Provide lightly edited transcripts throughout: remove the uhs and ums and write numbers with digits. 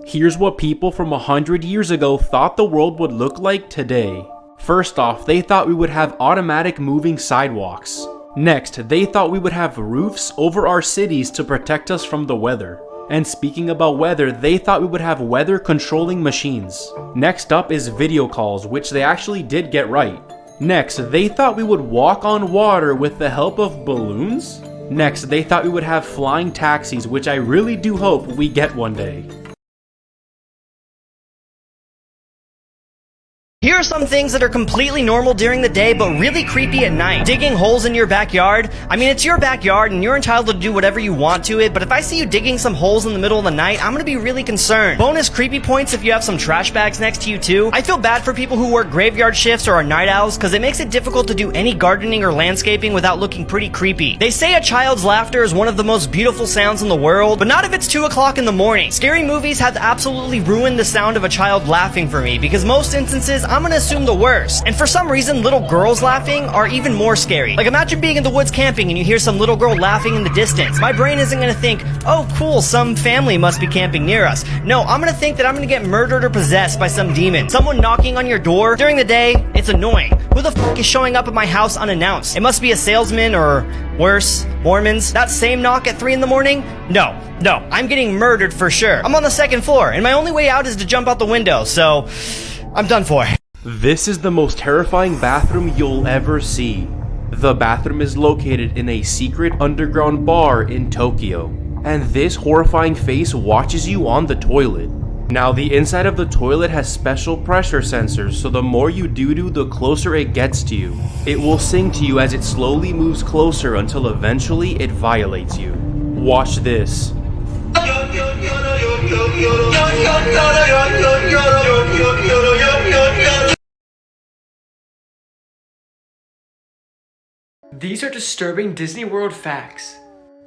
Here's what people from 100 years ago thought the world would look like today. First off, they thought we would have automatic moving sidewalks. Next, they thought we would have roofs over our cities to protect us from the weather. And speaking about weather, they thought we would have weather controlling machines. Next up is video calls, which they actually did get right. Next, they thought we would walk on water with the help of balloons. Next, they thought we would have flying taxis, which I really do hope we get one day. Here are some things that are completely normal during the day, but really creepy at night. Digging holes in your backyard. I mean, it's your backyard and you're entitled to do whatever you want to it, but if I see you digging some holes in the middle of the night, I'm gonna be really concerned. Bonus creepy points if you have some trash bags next to you too. I feel bad for people who work graveyard shifts or are night owls, because it makes it difficult to do any gardening or landscaping without looking pretty creepy. They say a child's laughter is one of the most beautiful sounds in the world, but not if it's 2 o'clock in the morning. Scary movies have absolutely ruined the sound of a child laughing for me, because most instances, I'm gonna assume the worst. And for some reason, little girls laughing are even more scary. Like, imagine being in the woods camping and you hear some little girl laughing in the distance. My brain isn't gonna think, oh cool, some family must be camping near us. No, I'm gonna think that I'm gonna get murdered or possessed by some demon. Someone knocking on your door during the day, it's annoying. Who the f*** is showing up at my house unannounced? It must be a salesman or, worse, Mormons. That same knock at 3 in the morning? No, I'm getting murdered for sure. I'm on the 2nd floor and my only way out is to jump out the window, so I'm done for. This is the most terrifying bathroom you'll ever see. The bathroom is located in a secret underground bar in Tokyo, and this horrifying face watches you on the toilet. Now, the inside of the toilet has special pressure sensors, so the more you doo-doo, the closer it gets to you. It will sing to you as it slowly moves closer until eventually it violates you. Watch this. These are disturbing Disney World facts.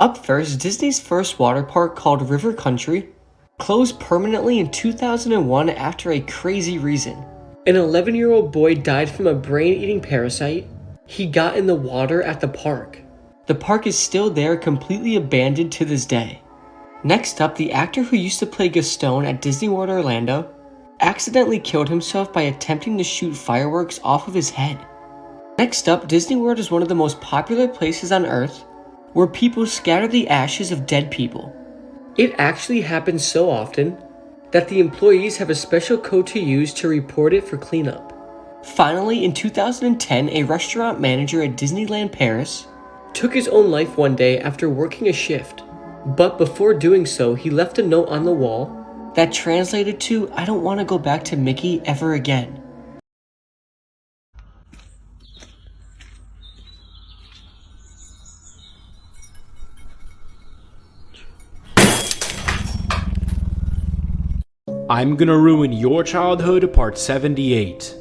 Up first, Disney's first water park, called River Country, closed permanently in 2001 after a crazy reason. An 11-year-old boy died from a brain-eating parasite he got in the water at the park. The park is still there, completely abandoned to this day. Next up, the actor who used to play Gaston at Disney World Orlando accidentally killed himself by attempting to shoot fireworks off of his head. Next up, Disney World is one of the most popular places on Earth where people scatter the ashes of dead people. It actually happens so often that the employees have a special code to use to report it for cleanup. Finally, in 2010, a restaurant manager at Disneyland Paris took his own life one day after working a shift. But before doing so, he left a note on the wall that translated to, "I don't want to go back to Mickey ever again." I'm gonna ruin your childhood, part 78.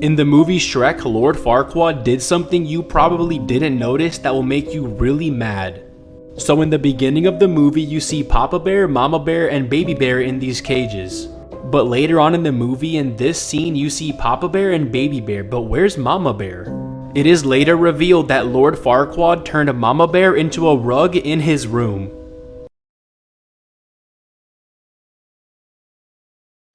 In the movie Shrek, Lord Farquaad did something you probably didn't notice that will make you really mad. So in the beginning of the movie, you see Papa Bear, Mama Bear, and Baby Bear in these cages. But later on in the movie, in this scene, you see Papa Bear and Baby Bear, but where's Mama Bear? It is later revealed that Lord Farquaad turned Mama Bear into a rug in his room.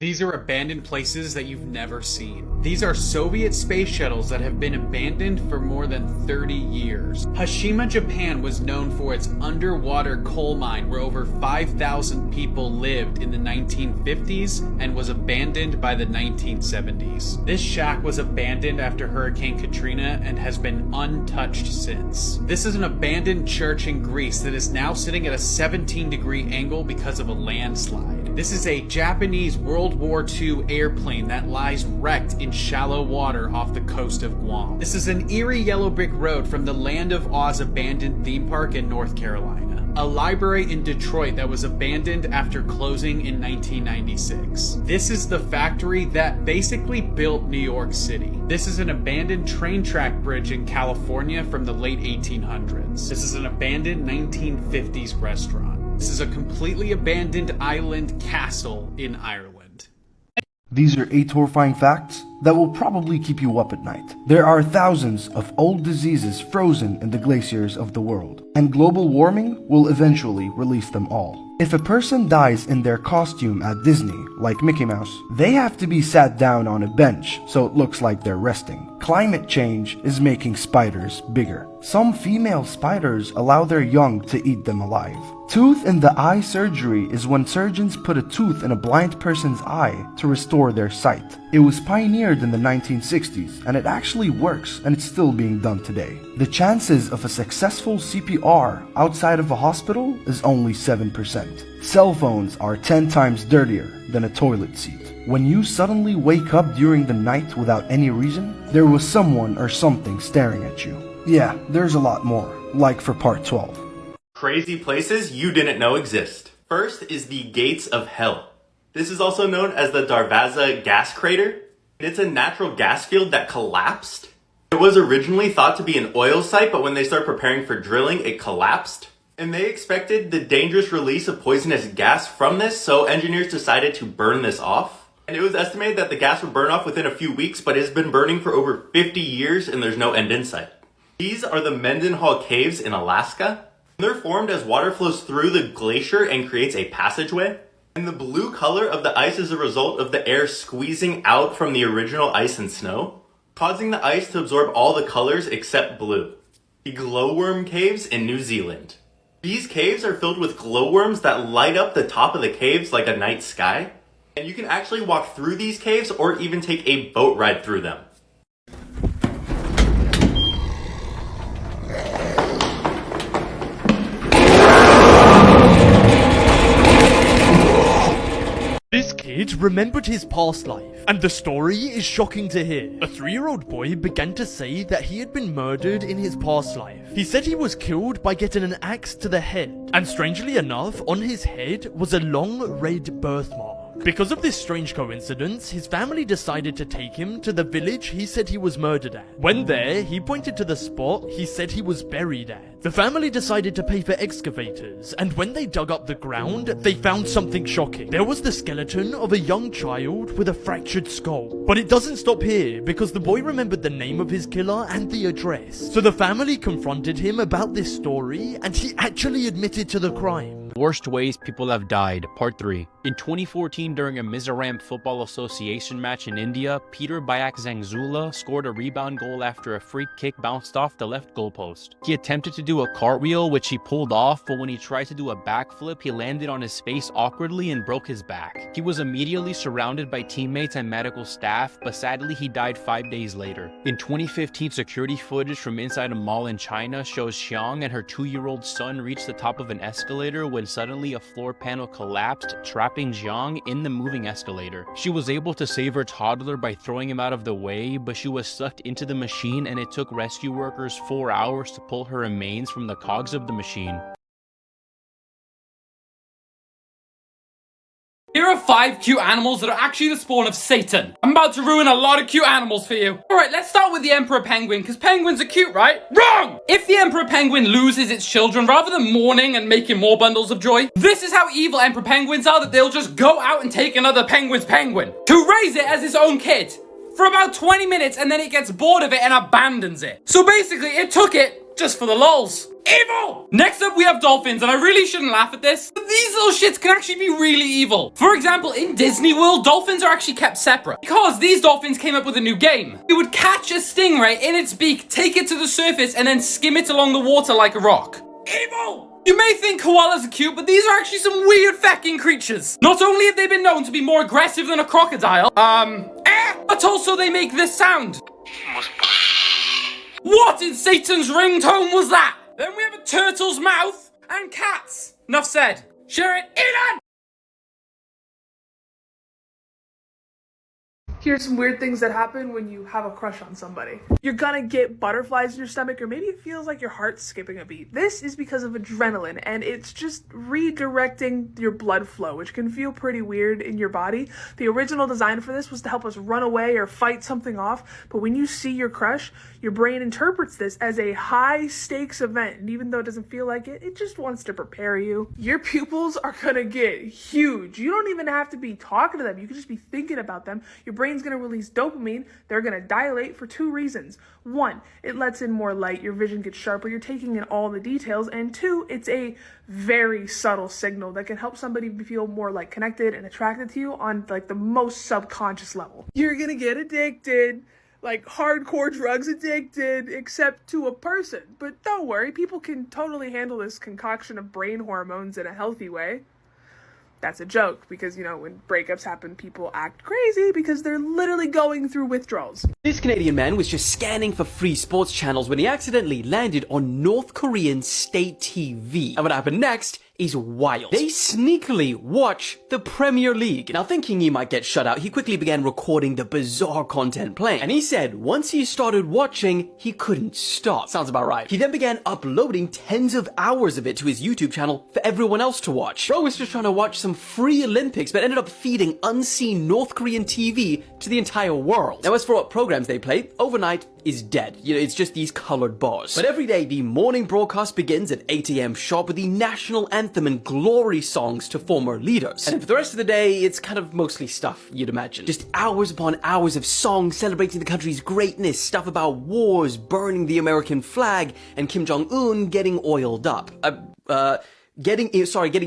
These are abandoned places that you've never seen. These are Soviet space shuttles that have been abandoned for more than 30 years. Hashima, Japan was known for its underwater coal mine where over 5,000 people lived in the 1950s and was abandoned by the 1970s. This shack was abandoned after Hurricane Katrina and has been untouched since. This is an abandoned church in Greece that is now sitting at a 17-degree angle because of a landslide. This is a Japanese World War II airplane that lies wrecked in shallow water off the coast of Guam. This is an eerie yellow brick road from the Land of Oz abandoned theme park in North Carolina. A library in Detroit that was abandoned after closing in 1996. This is the factory that basically built New York City. This is an abandoned train track bridge in California from the late 1800s. This is an abandoned 1950s restaurant. This is a completely abandoned island castle in Ireland. These are 8 horrifying facts that will probably keep you up at night. There are thousands of old diseases frozen in the glaciers of the world, and global warming will eventually release them all. If a person dies in their costume at Disney, like Mickey Mouse, they have to be sat down on a bench so it looks like they're resting. Climate change is making spiders bigger. Some female spiders allow their young to eat them alive. Tooth in the eye surgery is when surgeons put a tooth in a blind person's eye to restore their sight. It was pioneered in the 1960s, and it actually works, and it's still being done today. The chances of a successful CPR outside of a hospital is only 7%. Cell phones are 10 times dirtier than a toilet seat. When you suddenly wake up during the night without any reason, there was someone or something staring at you. Yeah, there's a lot more, like for part 12. Crazy places you didn't know exist. First is the Gates of Hell. This is also known as the Darvaza gas crater. It's a natural gas field that collapsed. It was originally thought to be an oil site, but when they started preparing for drilling, it collapsed. And they expected the dangerous release of poisonous gas from this, so engineers decided to burn this off. And it was estimated that the gas would burn off within a few weeks, but it's been burning for over 50 years and there's no end in sight. These are the Mendenhall Caves in Alaska. They're formed as water flows through the glacier and creates a passageway. And the blue color of the ice is a result of the air squeezing out from the original ice and snow, causing the ice to absorb all the colors except blue. The glowworm caves in New Zealand. These caves are filled with glowworms that light up the top of the caves like a night sky. And you can actually walk through these caves or even take a boat ride through them. This kid remembered his past life, and the story is shocking to hear. A 3-year-old boy began to say that he had been murdered in his past life. He said he was killed by getting an axe to the head, and strangely enough, on his head was a long red birthmark. Because of this strange coincidence, his family decided to take him to the village he said he was murdered at. When there, he pointed to the spot he said he was buried at. The family decided to pay for excavators, and when they dug up the ground, they found something shocking. There was the skeleton of a young child with a fractured skull. But it doesn't stop here, because the boy remembered the name of his killer and the address. So the family confronted him about this story, and he actually admitted to the crime. Worst ways people have died, part 3. In 2014, during a Mizoram Football Association match in India, Peter Bayak Zangzula scored a rebound goal after a free kick bounced off the left goalpost. He attempted to do a cartwheel, which he pulled off, but when he tried to do a backflip, he landed on his face awkwardly and broke his back. He was immediately surrounded by teammates and medical staff, but sadly he died 5 days later. In 2015, security footage from inside a mall in China shows Xiang and her 2-year-old son reach the top of an escalator when suddenly a floor panel collapsed, trapping Jiang in the moving escalator. She was able to save her toddler by throwing him out of the way, but she was sucked into the machine and it took rescue workers 4 hours to pull her remains from the cogs of the machine. Here are 5 cute animals that are actually the spawn of Satan. I'm about to ruin a lot of cute animals for you. Alright, let's start with the emperor penguin, because penguins are cute, right? Wrong! If the emperor penguin loses its children, rather than mourning and making more bundles of joy, this is how evil emperor penguins are, that they'll just go out and take another penguin's penguin to raise it as its own kid for about 20 minutes, and then it gets bored of it and abandons it. So basically, it took it just for the lols. Evil! Next up, we have dolphins, and I really shouldn't laugh at this, but these little shits can actually be really evil. For example, in Disney World, dolphins are actually kept separate because these dolphins came up with a new game. It would catch a stingray in its beak, take it to the surface, and then skim it along the water like a rock. Evil! You may think koalas are cute, but these are actually some weird fucking creatures. Not only have they been known to be more aggressive than a crocodile, but also they make this sound. What in Satan's ringtone was that? Then we have a turtle's mouth and cats. Enough said. Share it, Eden! Here's some weird things that happen when you have a crush on somebody. You're gonna get butterflies in your stomach, or maybe it feels like your heart's skipping a beat. This is because of adrenaline, and it's just redirecting your blood flow, which can feel pretty weird in your body. The original design for this was to help us run away or fight something off, but when you see your crush, your brain interprets this as a high-stakes event, and even though it doesn't feel like it, it just wants to prepare you. Your pupils are gonna get huge. You don't even have to be talking to them. You can just be thinking about them. Your brain brain's going to release dopamine. They're going to dilate for two reasons. One, it lets in more light, your vision gets sharper, you're taking in all the details. And two, it's a very subtle signal that can help somebody feel more like connected and attracted to you on like the most subconscious level. You're going to get addicted. Like hardcore drugs addicted, except to a person. But don't worry, people can totally handle this concoction of brain hormones in a healthy way. That's a joke, because, you know, when breakups happen, people act crazy because they're literally going through withdrawals. This Canadian man was just scanning for free sports channels when he accidentally landed on North Korean state TV. And what happened next is wild. They sneakily watch the Premier League. Now, thinking he might get shut out, he quickly began recording the bizarre content playing. And he said once he started watching, he couldn't stop. Sounds about right. He then began uploading tens of hours of it to his YouTube channel for everyone else to watch. Bro was just trying to watch some free Olympics, but ended up feeding unseen North Korean TV to the entire world. Now, as for what programs they play, overnight is dead. You know, it's just these colored bars. But every day, the morning broadcast begins at 8 a.m. sharp with the national anthem and glory songs to former leaders. And for the rest of the day, it's kind of mostly stuff, you'd imagine. Just hours upon hours of songs celebrating the country's greatness, stuff about wars, burning the American flag, and Kim Jong-un getting oiled up. Getting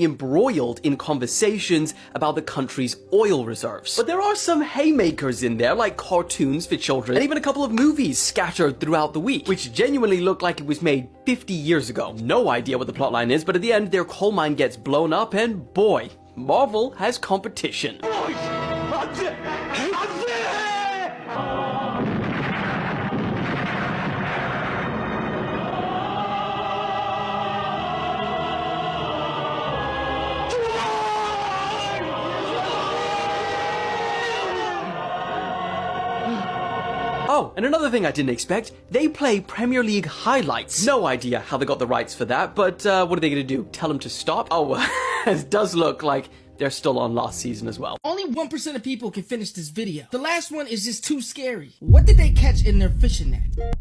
embroiled in conversations about the country's oil reserves. But there are some haymakers in there, like cartoons for children, and even a couple of movies scattered throughout the week, which genuinely look like it was made 50 years ago. No idea what the plotline is, but at the end, their coal mine gets blown up, and boy, Marvel has competition. Oh, and another thing I didn't expect, they play Premier League highlights. No idea how they got the rights for that, but what are they gonna do? Tell them to stop? Oh, it does look like they're still on last season as well. Only 1% of people can finish this video. The last one is just too scary. What did they catch in their fishing net?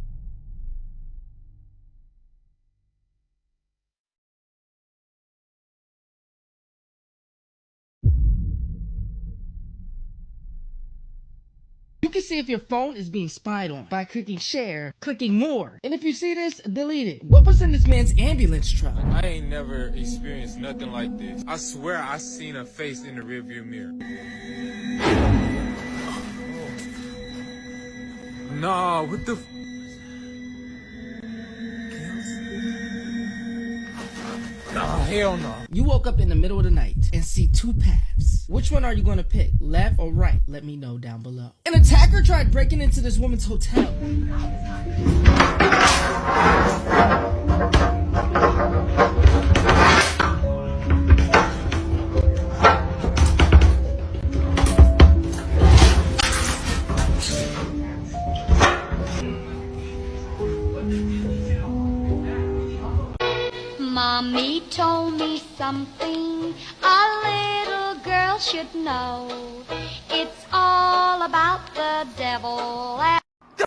You can see if your phone is being spied on by clicking share, clicking more. And if you see this, delete it. What was in this man's ambulance truck? I ain't never experienced nothing like this. I swear I seen a face in the rearview mirror. Nah, what the Nah, hell no. You woke up in the middle of the night and see two paths. Which one are you going to pick? Left or right? Let me know down below. An attacker tried breaking into this woman's hotel. Mommy told me something a little girl should know. It's all about the devil.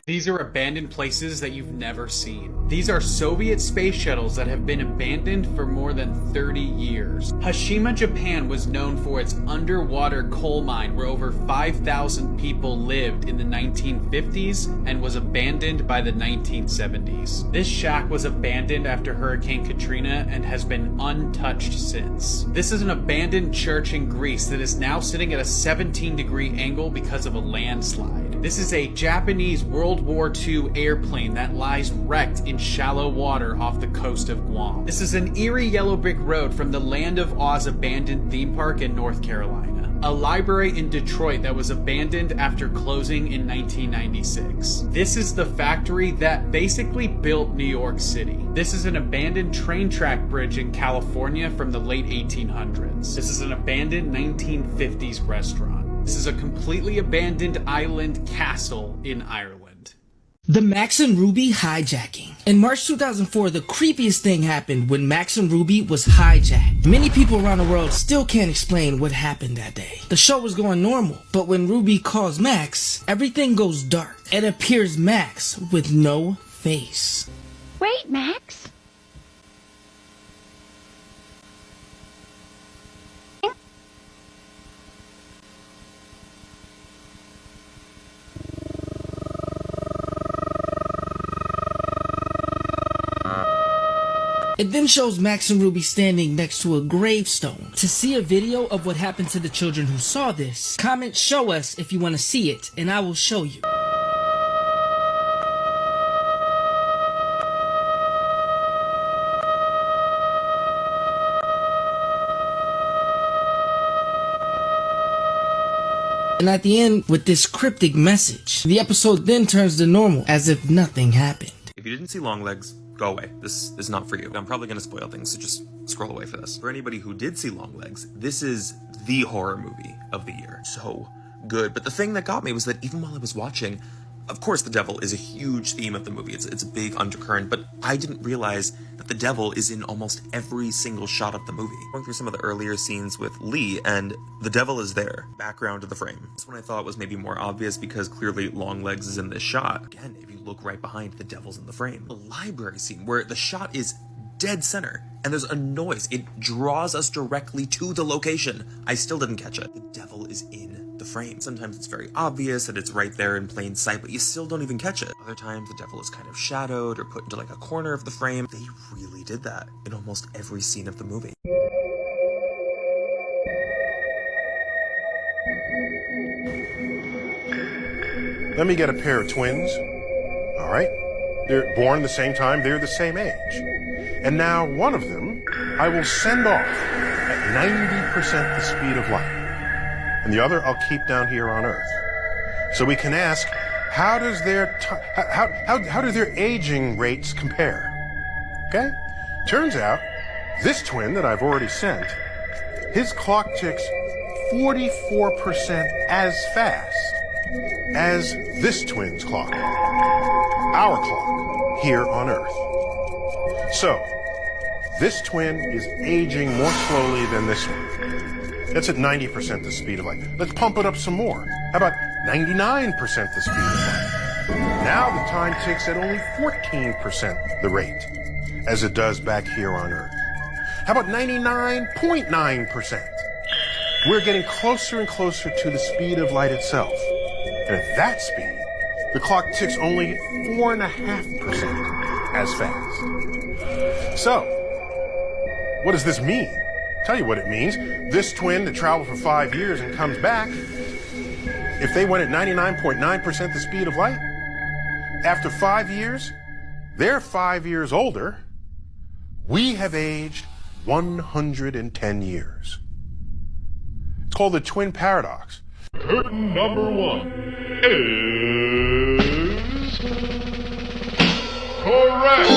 These are abandoned places that you've never seen. These are Soviet space shuttles that have been abandoned for more than 30 years. Hashima, Japan was known for its underwater coal mine where over 5,000 people lived in the 1950s and was abandoned by the 1970s. This shack was abandoned after Hurricane Katrina and has been untouched since. This is an abandoned church in Greece that is now sitting at a 17-degree angle because of a landslide. This is a Japanese World War II airplane that lies wrecked in shallow water off the coast of Guam. This is an eerie yellow brick road from the Land of Oz abandoned theme park in North Carolina. A library in Detroit that was abandoned after closing in 1996. This is the factory that basically built New York City. This is an abandoned train track bridge in California from the late 1800s. This is an abandoned 1950s restaurant. This is a completely abandoned island castle in Ireland. The Max and Ruby hijacking. In March 2004, the creepiest thing happened when Max and Ruby was hijacked. Many people around the world still can't explain what happened that day. The show was going normal, but when Ruby calls Max, everything goes dark. It appears Max with no face. Wait, Max. It then shows Max and Ruby standing next to a gravestone. To see a video of what happened to the children who saw this, comment "show us" if you want to see it, and I will show you. And at the end, with this cryptic message, the episode then turns to normal, as if nothing happened. If you didn't see Longlegs, go away. This is not for you. I'm probably gonna spoil things, so just scroll away for this. For anybody who did see Longlegs, this is the horror movie of the year. So good. But the thing that got me was that even while I was watching, of course the devil is a huge theme of the movie. It's a big undercurrent, but I didn't realize that the devil is in almost every single shot of the movie. Going through some of the earlier scenes with Lee, and the devil is there, background of the frame. This one I thought was maybe more obvious because clearly Longlegs is in this shot. Again, if you look right behind, the devil's in the frame. The library scene where the shot is dead center and there's a noise. It draws us directly to the location. I still didn't catch it. The devil is in the frame. Sometimes it's very obvious that it's right there in plain sight, but you still don't even catch it. Other times the devil is kind of shadowed or put into like a corner of the frame. They really did that in almost every scene of the movie. Let me get a pair of twins. All right. They're born the same time, they're the same age. And now one of them I will send off at 90% the speed of light. And the other I'll keep down here on Earth. So we can ask, how do their aging rates compare? Okay? Turns out, this twin that I've already sent, his clock ticks 44% as fast as this twin's clock. Our clock here on Earth. So, this twin is aging more slowly than this one. That's at 90% the speed of light. Let's pump it up some more. How about 99% the speed of light? Now the time ticks at only 14% the rate, as it does back here on Earth. How about 99.9%? We're getting closer and closer to the speed of light itself. And at that speed, the clock ticks only 4.5% as fast. So, what does this mean? Tell you what it means. This twin that traveled for 5 years and comes back, if they went at 99.9% the speed of light, after 5 years, they're 5 years older. We have aged 110 years. It's called the twin paradox. Curtain number 1 is correct.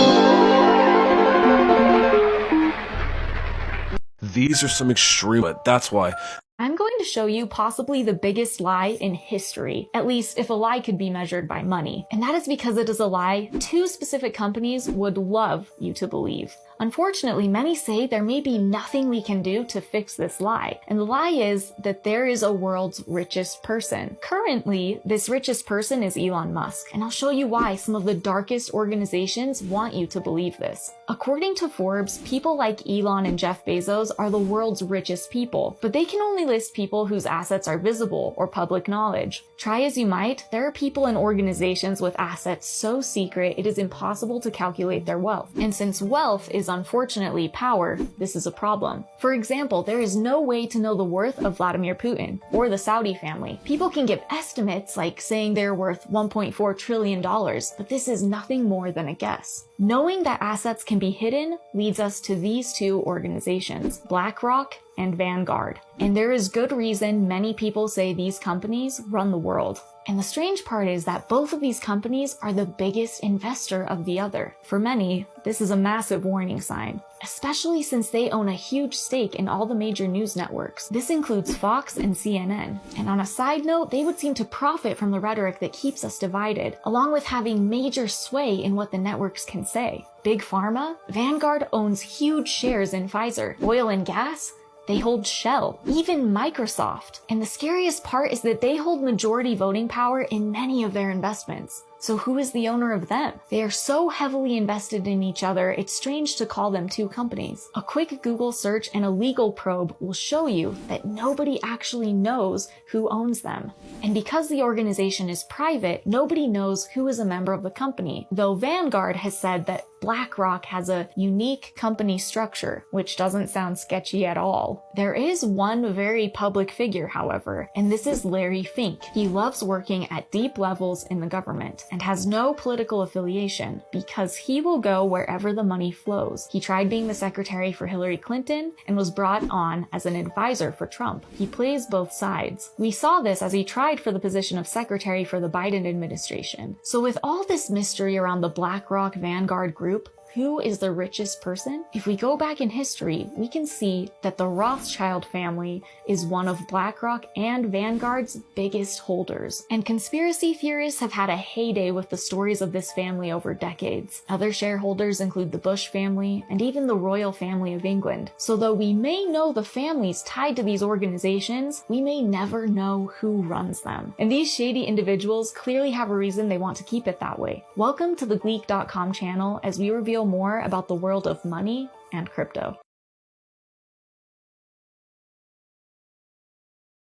These are some extreme, but that's why. I'm going to show you possibly the biggest lie in history, at least if a lie could be measured by money. And that is because it is a lie 2 specific companies would love you to believe. Unfortunately, many say there may be nothing we can do to fix this lie. And the lie is that there is a world's richest person. Currently, this richest person is Elon Musk, and I'll show you why some of the darkest organizations want you to believe this. According to Forbes, people like Elon and Jeff Bezos are the world's richest people, but they can only list people whose assets are visible or public knowledge. Try as you might, there are people and organizations with assets so secret it is impossible to calculate their wealth. And since wealth is unfortunately power, this is a problem. For example, there is no way to know the worth of Vladimir Putin or the Saudi family. People can give estimates like saying they're worth $1.4 trillion, but this is nothing more than a guess. Knowing that assets can be hidden leads us to these 2 organizations, BlackRock and Vanguard. And there is good reason many people say these companies run the world. And the strange part is that both of these companies are the biggest investor of the other. For many, this is a massive warning sign, especially since they own a huge stake in all the major news networks. This includes Fox and CNN. And on a side note, they would seem to profit from the rhetoric that keeps us divided, along with having major sway in what the networks can say. Big Pharma? Vanguard owns huge shares in Pfizer. Oil and gas? They hold Shell, even Microsoft. And the scariest part is that they hold majority voting power in many of their investments. So who is the owner of them? They are so heavily invested in each other, it's strange to call them two companies. A quick Google search and a legal probe will show you that nobody actually knows who owns them. And because the organization is private, nobody knows who is a member of the company, though Vanguard has said that BlackRock has a unique company structure, which doesn't sound sketchy at all. There is one very public figure, however, and this is Larry Fink. He loves working at deep levels in the government and has no political affiliation because he will go wherever the money flows. He tried being the secretary for Hillary Clinton and was brought on as an advisor for Trump. He plays both sides. We saw this as he tried for the position of secretary for the Biden administration. So with all this mystery around the BlackRock Vanguard group, who is the richest person? If we go back in history, we can see that the Rothschild family is one of BlackRock and Vanguard's biggest holders. And conspiracy theorists have had a heyday with the stories of this family over decades. Other shareholders include the Bush family and even the royal family of England. So though we may know the families tied to these organizations, we may never know who runs them. And these shady individuals clearly have a reason they want to keep it that way. Welcome to the Gleek.com channel as we reveal more about the world of money and crypto.